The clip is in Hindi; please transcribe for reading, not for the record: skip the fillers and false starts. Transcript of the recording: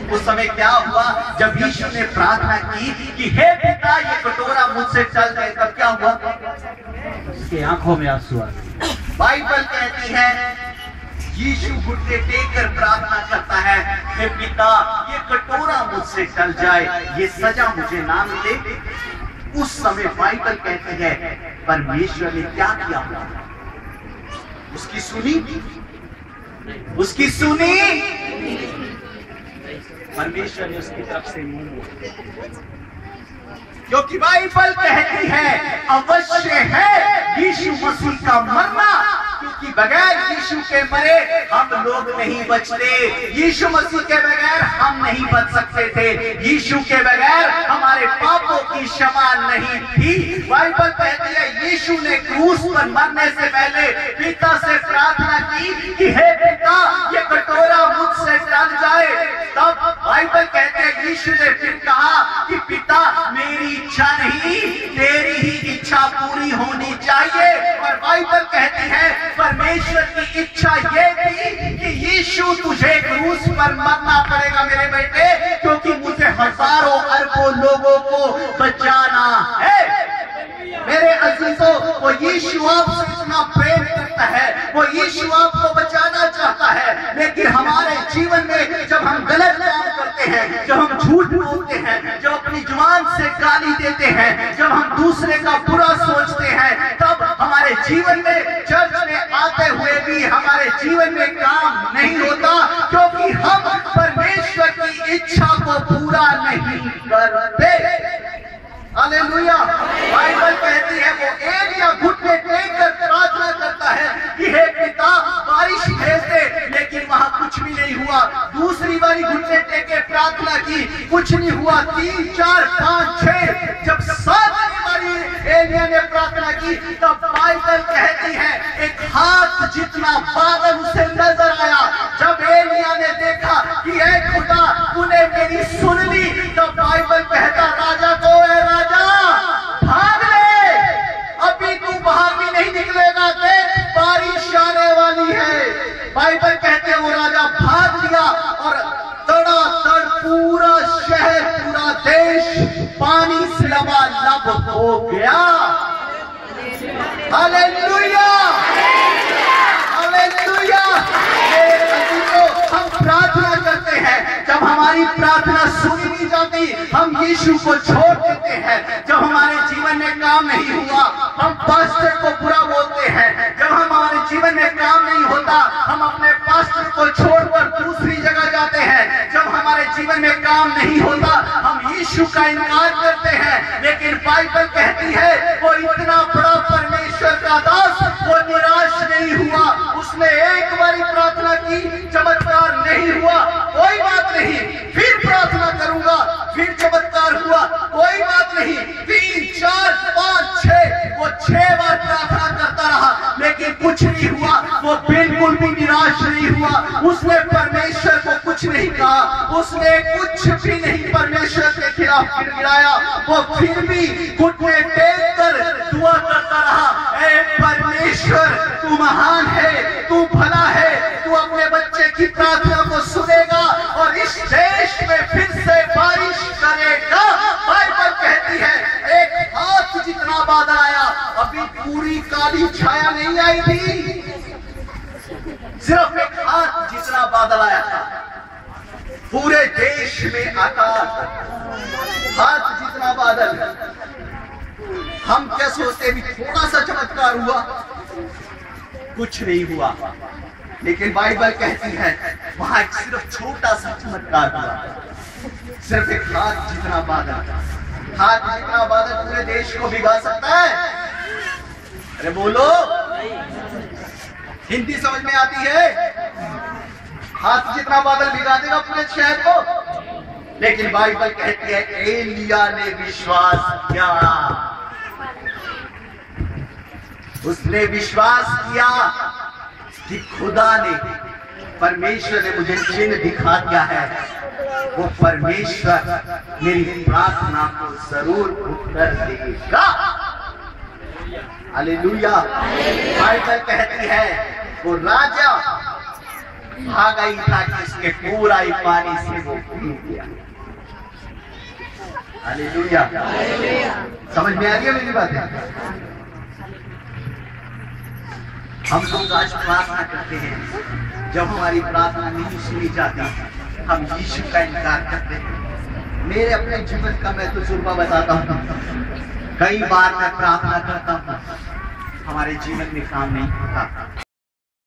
उस समय क्या हुआ जब यीशु ने प्रार्थना की कि हे पिता ये कटोरा मुझसे चल जाए, तब क्या हुआ? उसकी आंखों में आंसू आ गए। बाइबल कहती है यीशु घुटने टेक कर प्रार्थना करता है, हे पिता ये कटोरा मुझसे चल जाए, ये सजा मुझे ना मिले। उस समय बाइबल कहती है परमेश्वर ने क्या किया? उसकी सुनी परमेश्वर ने उसकी तरफ से मुंह मोड़ा, क्योंकि बाइबल कहती है अवश्य है यीशु मसीह का मरना, क्योंकि बगैर यीशु के मरे हम लोग नहीं बचते। यीशु मसीह के बगैर हम नहीं बच सकते थे। यीशु के बगैर हमारे पापों की क्षमा नहीं थी। बाइबल कहती है यीशु ने क्रूस पर मरने से पहले पिता से प्रार्थना की कि हे पिता ये कटोरा मुझसे टल जाए। तब बाइबल कहते हैं यीशु ने फिर कहा कि पिता मेरी इच्छा नहीं तेरी ही इच्छा पूरी होनी चाहिए। और बाइबल कहती है परमेश्वर की इच्छा ये थी कि यीशु तुझे क्रूस पर मरना पड़ेगा मेरे बेटे, क्योंकि मुझे हजारों अरबों लोगों को बचाना है। मेरे अजीजों, वो यीशु आपसे इतना प्रेम करता है, वो यीशु आपको बचाना चाहता है। लेकिन हमारे जीवन में जब हम गलत काम करते हैं, जब हम झूठ बोलते हैं, जब अपनी जुबान से गाली देते हैं, जब हम दूसरे का बुरा सोचते हैं, तब हमारे जीवन में चर्च में आते हुए भी हमारे जीवन में काम नहीं होता, क्योंकि हम परमेश्वर की इच्छा को पूरा नहीं करते। हालेलुया। बाइबल कहती है वो एलिया घुटने टेक कर प्रार्थना करता है कि हे पिता बारिश भेज दे, लेकिन वहां कुछ भी नहीं हुआ। दूसरी बारी घुटने टेक के प्रार्थना की, कुछ नहीं हुआ। 3, 4, 5, 6 जब 7वीं बारी एलिया ने प्रार्थना की, तब बाइबल कहती है एक हाथ जितना बादल उसे नजर आया। जब एलिया ने देखा कि ऐ खुदा तूने मेरी सुन ली, तब बाइबल कहता राजा को भाग ले, अभी तू बाहर भी नहीं निकलेगा, देख बारिश आने वाली है। बाइबल कहते हैं वो राजा भाग लिया और तड़ातड़ पूरा शहर पूरा देश पानी से लबालब हो गया। Hallelujah, hallelujah. हम प्रार्थना करते हैं, जब हमारी प्रार्थना सुनी नहीं जाती हम यीशु को छोड़ देते हैं। जब हमारे जीवन में काम नहीं हुआ हम पास्टर को बुरा बोलते हैं। जब हमारे जीवन में काम नहीं होता हम अपने पास्टर को छोड़कर दूसरी जगह जाते हैं। जब हमारे जीवन में काम नहीं होता हम यीशु का इनकार करते हैं। लेकिन बाइबल कहती है वो इतना बड़ा परमेश्वर का दास वो निराश नहीं हुआ। उसने एक बारी प्रार्थना की, चमत्कार नहीं हुआ, कोई बात नहीं, फिर प्रार्थना करूंगा, फिर चमत्कार हुआ, कोई बात नहीं, 3, 4, 5, 6 वो 6 बार प्रार्थना करता रहा, लेकिन कुछ नहीं हुआ। वो बिल्कुल भी निराश नहीं हुआ। उसने परमेश्वर को कुछ नहीं कहा, उसने कुछ भी नहीं परमेश्वर के खिलाफ गिराया। वो फिर भी घुटने टेक कर दुआ करता रहा, ऐ परमेश्वर तू महान है, तू भला है, तू अपने बच्चे की प्रार्थना को सुनेगा और इस देश में फिर से बारिश करेगा। बाइबल कहती है एक हाथ जितना बादल आया, अभी पूरी काली छाया नहीं आई थी, सिर्फ एक हाथ जितना बादल आया था। पूरे देश में आकाश हाथ जितना बादल। हम क्या सोचते भी थोड़ा सा चमत्कार हुआ, कुछ नहीं हुआ। लेकिन बाइबल कहती है वहां सिर्फ छोटा सा चमत्कार हुआ, सिर्फ एक हाथ जितना बादल। हाथ जितना बादल पूरे देश को भिगा सकता है? अरे बोलो, हिंदी समझ में आती है? हाथ जितना बादल भिगा देगा पूरे शहर को। लेकिन बाइबल कहती है एलिया ने विश्वास किया, उसने विश्वास किया कि खुदा ने, परमेश्वर ने मुझे चिन्ह दिखा दिया है, वो परमेश्वर मेरी प्रार्थना को जरूर उत्तर देगा। हालेलुया। बाइबल कहती है वो राजा भागा ही था कि इसके पूरा ही पानी से वो पी गया। हालेलुया। समझ में आ रही है मेरी बातें? हम लोग आज प्रार्थना करते हैं, जब हमारी प्रार्थना नहीं सुनी जाती हम यीशु का इनकार करते हैं। मेरे अपने जीवन का मैं तजुर्बा बताता हूँ। कई बार मैं प्रार्थना करता हूँ, हमारे जीवन में काम नहीं होता।